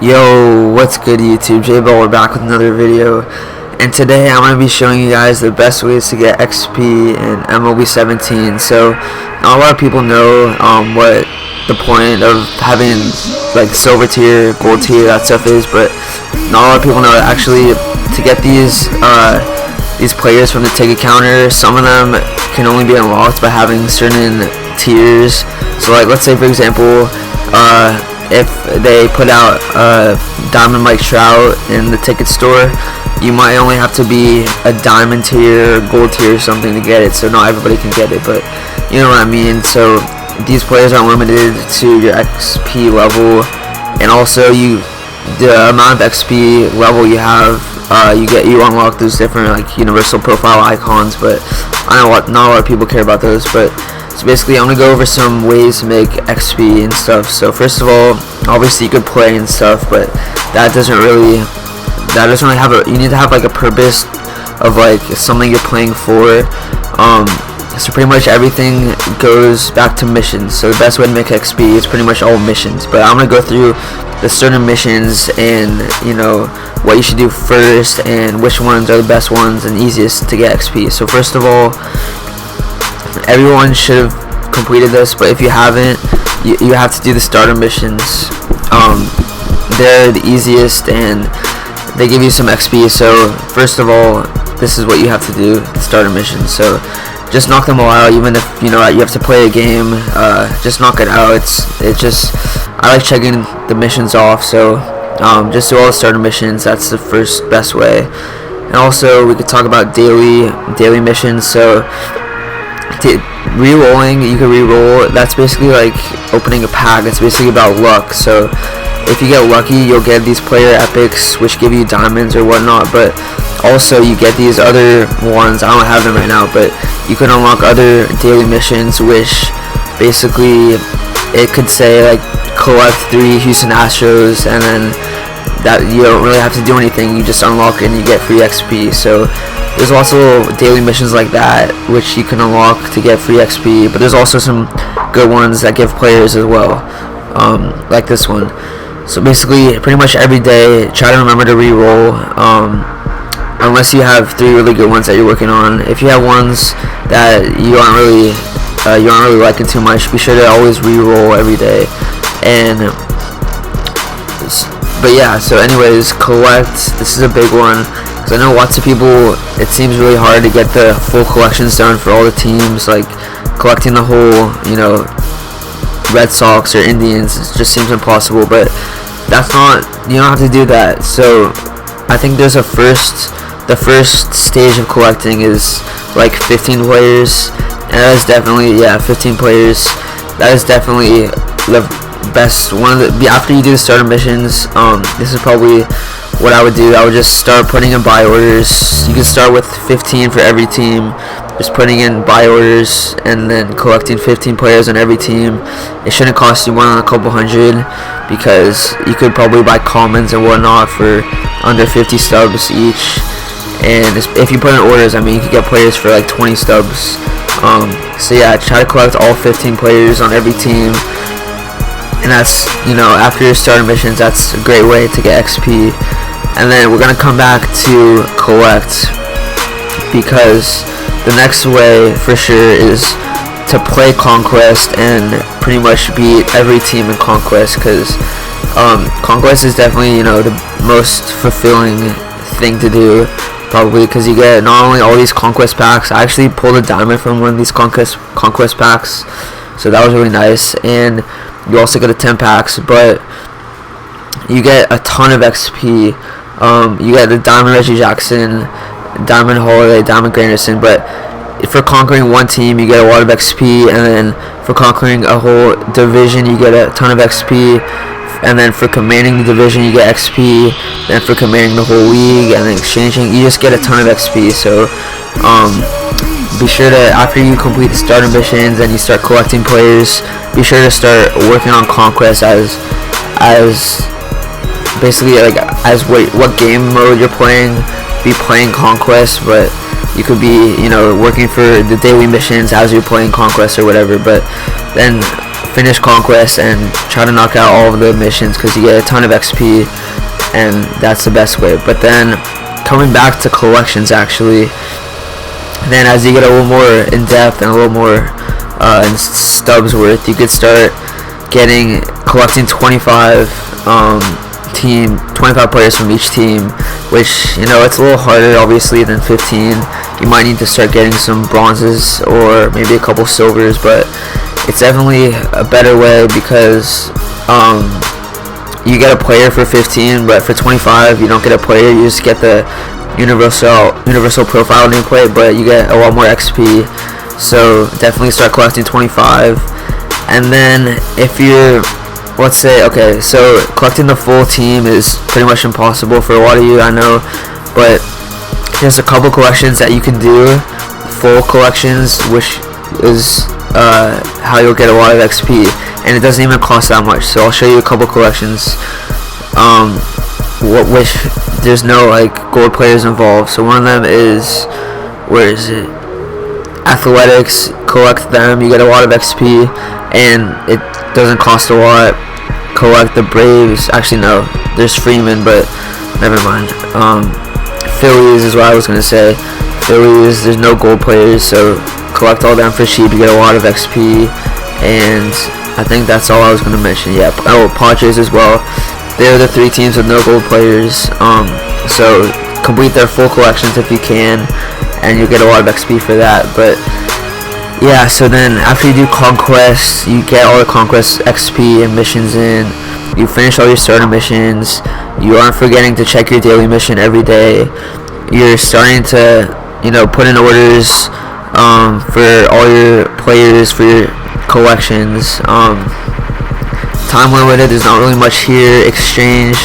Yo, what's good YouTube? J-Ball, we're back with another video, and today I'm going to be showing you guys the best ways to get XP in MLB 17. So, not a lot of people know what the point of having like silver tier, gold tier, that stuff is, but not a lot of people know that actually to get these players from the ticket counter, some of them can only be unlocked by having certain tiers. So like, let's say for example, if they put out Diamond Mike Trout in the ticket store, you might only have to be a diamond tier, gold tier or something to get it, so not everybody can get it, but you know what I mean. So these players are limited to your XP level, and also the amount of XP level you have, you unlock those different like universal profile icons, but I know not a lot of people care about those. But so basically I'm gonna go over some ways to make XP and stuff. So first of all, obviously you could play and stuff, but that doesn't really have you need to have like a purpose of like something you're playing for. So pretty much everything goes back to missions. So the best way to make XP is pretty much all missions, but I'm gonna go through the certain missions and what you should do first and which ones are the best ones and easiest to get XP. So first of all, everyone should have completed this, but if you haven't, you have to do the starter missions. They're the easiest and they give you some XP. So first of all, this is what you have to do, the starter missions. So just knock them all out, even if you have to play a game. Just knock it out. I like checking the missions off, so just do all the starter missions. That's the first best way. And also we could talk about daily missions. So re-rolling, you can re-roll. That's basically like opening a pack. It's basically about luck. So if you get lucky, you'll get these player epics, which give you diamonds or whatnot, but also you get these other ones. I don't have them right now, but you can unlock other daily missions, which basically it could say like collect 3 Houston Astros, and then that you don't really have to do anything, you just unlock it and you get free XP. So there's lots of little daily missions like that which you can unlock to get free XP, but there's also some good ones that give players as well, like this one. So basically pretty much every day try to remember to re-roll, unless you have 3 really good ones that you're working on. If you have ones that you aren't really liking too much, be sure to always re-roll every day. But yeah, so anyways, collect. This is a big one, because I know lots of people, it seems really hard to get the full collections done for all the teams, like collecting the whole Red Sox or Indians. It just seems impossible, but that's not, you don't have to do that. So I think there's the first stage of collecting is like 15 players, and that is definitely, 15 players, that is definitely the best one. After you do the starter missions, this is probably what I would do. I would just start putting in buy orders. You can start with 15 for every team, just putting in buy orders and then collecting 15 players on every team. It shouldn't cost you more than a couple hundred, because you could probably buy commons and whatnot for under 50 stubs each. And if you put in orders, I mean, you could get players for like 20 stubs. So yeah, try to collect all 15 players on every team. And that's, after your starter missions, that's a great way to get XP. And then we're gonna come back to collect, because the next way for sure is to play Conquest and pretty much beat every team in Conquest, because Conquest is definitely the most fulfilling thing to do, probably, because you get not only all these Conquest packs. I actually pulled a diamond from one of these Conquest packs, so that was really nice. And you also get a 10 packs, but you get a ton of XP. You get the Diamond Reggie Jackson, Diamond Holiday, Diamond Granderson, but for conquering one team you get a lot of XP, and then for conquering a whole division you get a ton of XP, and then for commanding the division you get XP, then for commanding the whole league and then exchanging, you just get a ton of XP. So be sure to, after you complete the starter missions and you start collecting players, be sure to start working on Conquest as basically like as what game mode you're playing. Be playing Conquest, but you could be working for the daily missions as you're playing Conquest or whatever. But then finish Conquest and try to knock out all of the missions, because you get a ton of XP, and that's the best way. But then coming back to collections, actually, then as you get a little more in depth and a little more in stubs worth, you could start collecting 25 players from each team, which, you know, it's a little harder obviously than 15. You might need to start getting some bronzes or maybe a couple silvers, but it's definitely a better way, because you get a player for 15, but for 25 you don't get a player. You just get the universal profile nameplate, but you get a lot more XP. So definitely start collecting 25. And then if you're, let's say, okay, so collecting the full team is pretty much impossible for a lot of you, I know, but there's a couple collections that you can do, full collections, which is how you'll get a lot of XP, and it doesn't even cost that much. So I'll show you a couple collections which there's no like gold players involved. So one of them is, where is it, athletics. Collect them, you get a lot of XP, and it doesn't cost a lot. Collect the Braves, actually no, there's Freeman, but never mind. Phillies is what I was gonna say. Phillies, there's no gold players, so collect all them for cheap, you get a lot of XP. And I think that's all I was gonna mention. Yeah, oh, Padres as well. They're the 3 teams with no gold players. So complete their full collections if you can, and you'll get a lot of XP for that. But yeah, so then after you do Conquest, you get all the Conquest XP and missions in. You finish all your starter missions. You aren't forgetting to check your daily mission every day. You're starting to, you know, put in orders for all your players, for your collections. Time limited, there's not really much here. Exchange,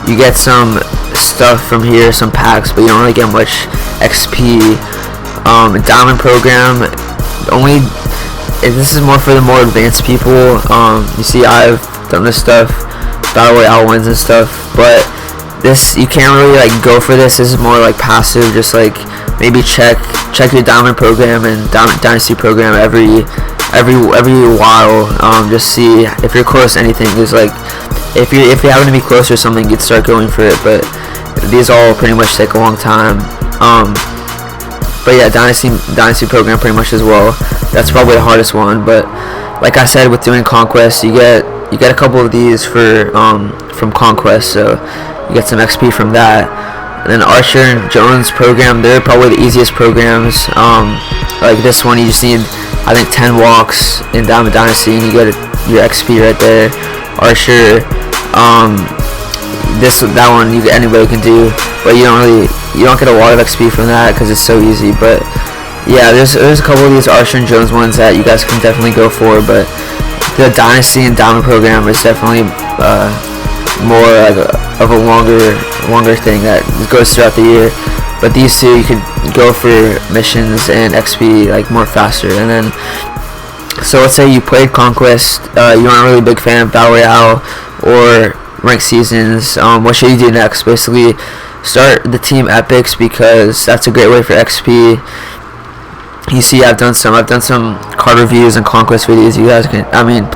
you get some stuff from here, some packs, but you don't really get much XP. Diamond program, this is more for the more advanced people. You see, I've done this stuff, battle royale wins and stuff, but this, you can't really like go for this. This is more like passive, just like maybe check your diamond program and dynasty program every while. Just see if you're close to anything. There's like, if you happen to be close or something, you'd start going for it, but these all pretty much take a long time. But yeah, dynasty program pretty much as well. That's probably the hardest one. But like I said, with doing Conquest, you get a couple of these from Conquest, so you get some XP from that. And then Archer and Jones program, they're probably the easiest programs. Like this one, you just need, I think, 10 walks in Diamond Dynasty, and you get your XP right there. Archer, that one anybody can do, but you don't get a lot of XP from that because it's so easy. But yeah, there's a couple of these Archer and Jones ones that you guys can definitely go for, but the Dynasty and Diamond program is definitely more like of a longer thing that goes throughout the year. But these two, you can go for missions and XP like more faster. And then, so let's say you played Conquest, you aren't really a big fan of Battle Royale or ranked seasons. What should you do next? Basically, start the team epics, because that's a great way for XP. You see, I've done some card reviews and Conquest videos. You guys can,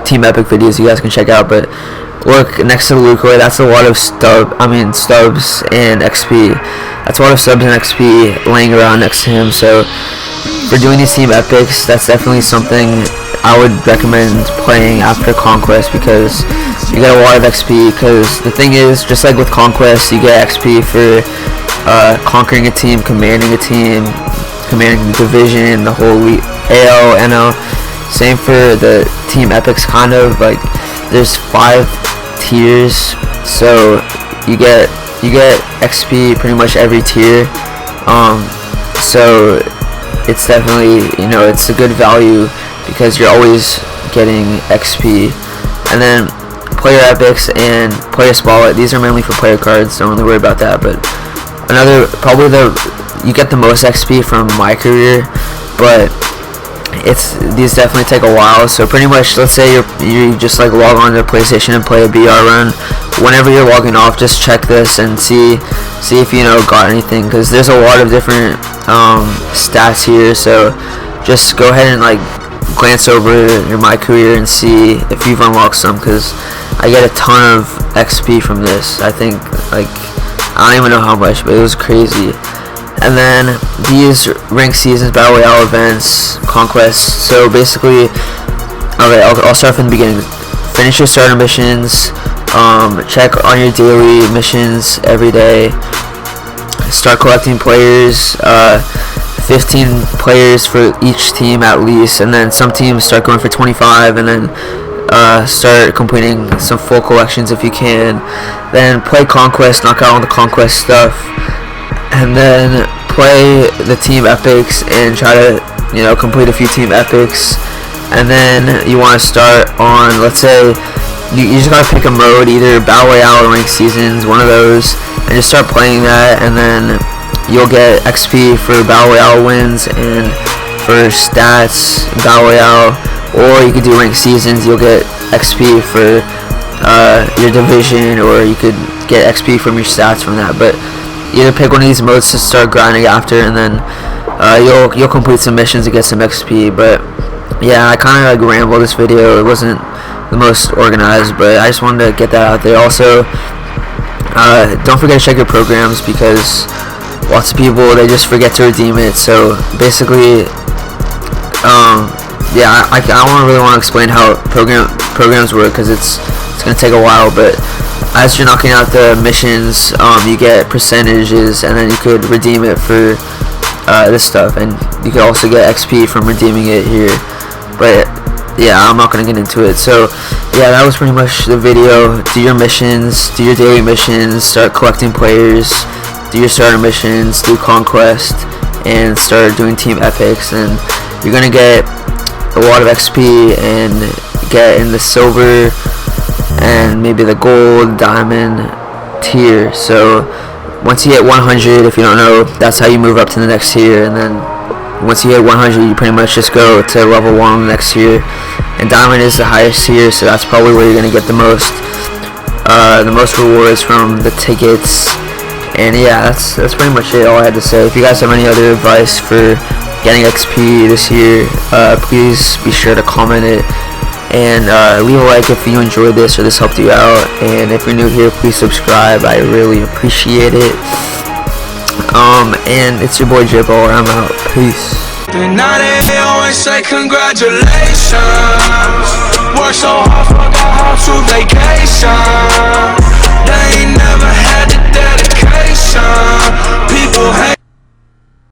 team epic videos. You guys can check out. But look next to the loot crate, that's a lot of stubs and XP. That's a lot of stubs and XP laying around next to him. So for doing these team epics, that's definitely something I would recommend playing after Conquest, because you get a lot of XP. Because the thing is, just like with Conquest, you get XP for conquering a team, commanding a team, commanding the division, the whole AL, NL. Same for the team epics, kind of like there's 5 tiers, so you get XP pretty much every tier. So it's definitely, it's a good value because you're always getting XP. And then player epics and player spotlight, these are mainly for player cards, don't really worry about that. But you get the most XP from my career, but these definitely take a while. So pretty much, let's say you just like log on to PlayStation and play a BR run. Whenever you're logging off, just check this and see if got anything, because there's a lot of different stats here. So just go ahead and like glance over my career and see if you've unlocked some, because I get a ton of XP from this. I think, like, I don't even know how much, but it was crazy. And then these rank seasons, battle royale events, conquest. So basically, okay, I'll start from the beginning. Finish your starter missions. Check on your daily missions every day. Start collecting players. 15 players for each team at least, and then some teams start going for 25, and then start completing some full collections if you can. Then play conquest, knock out all the conquest stuff, and then play the team epics and try to, you know, complete a few team epics. And then you want to start on, let's say you just gotta pick a mode, either battle royale or rank seasons, one of those, and just start playing that. And then you'll get XP for battle royale wins and for stats in battle royale, or you could do rank seasons. You'll get XP for your division, or you could get XP from your stats from that. But either pick one of these modes to start grinding after, and then you'll complete some missions to get some XP. But yeah, I kind of like rambled this video. It wasn't the most organized, but I just wanted to get that out there. Also, don't forget to check your programs, because lots of people, they just forget to redeem it. So basically, yeah, I don't really want to explain how programs work, because it's gonna take a while. But as you're knocking out the missions, you get percentages, and then you could redeem it for this stuff, and you could also get XP from redeeming it here. But yeah, I'm not gonna get into it. So yeah, that was pretty much the video. Do your missions, do your daily missions, start collecting players, do your starter missions, do conquest, and start doing team epics, and you're gonna get a lot of XP and get in the silver and maybe the gold, diamond tier. So once you hit 100, if you don't know, that's how you move up to the next tier. And then once you hit 100, you pretty much just go to level 1 on the next tier, and diamond is the highest tier, so that's probably where you're gonna get the most rewards from the tickets. And yeah, that's pretty much it, all I had to say. If you guys have any other advice for getting XP this year, please be sure to comment it, and leave a like if you enjoyed this or this helped you out. And if you're new here, please subscribe, I really appreciate it. And it's your boy J-Ball, I'm out. Peace. Now they always say congratulations. Work so hard, forgot how to vacation. They ain't never had the dedication. People hate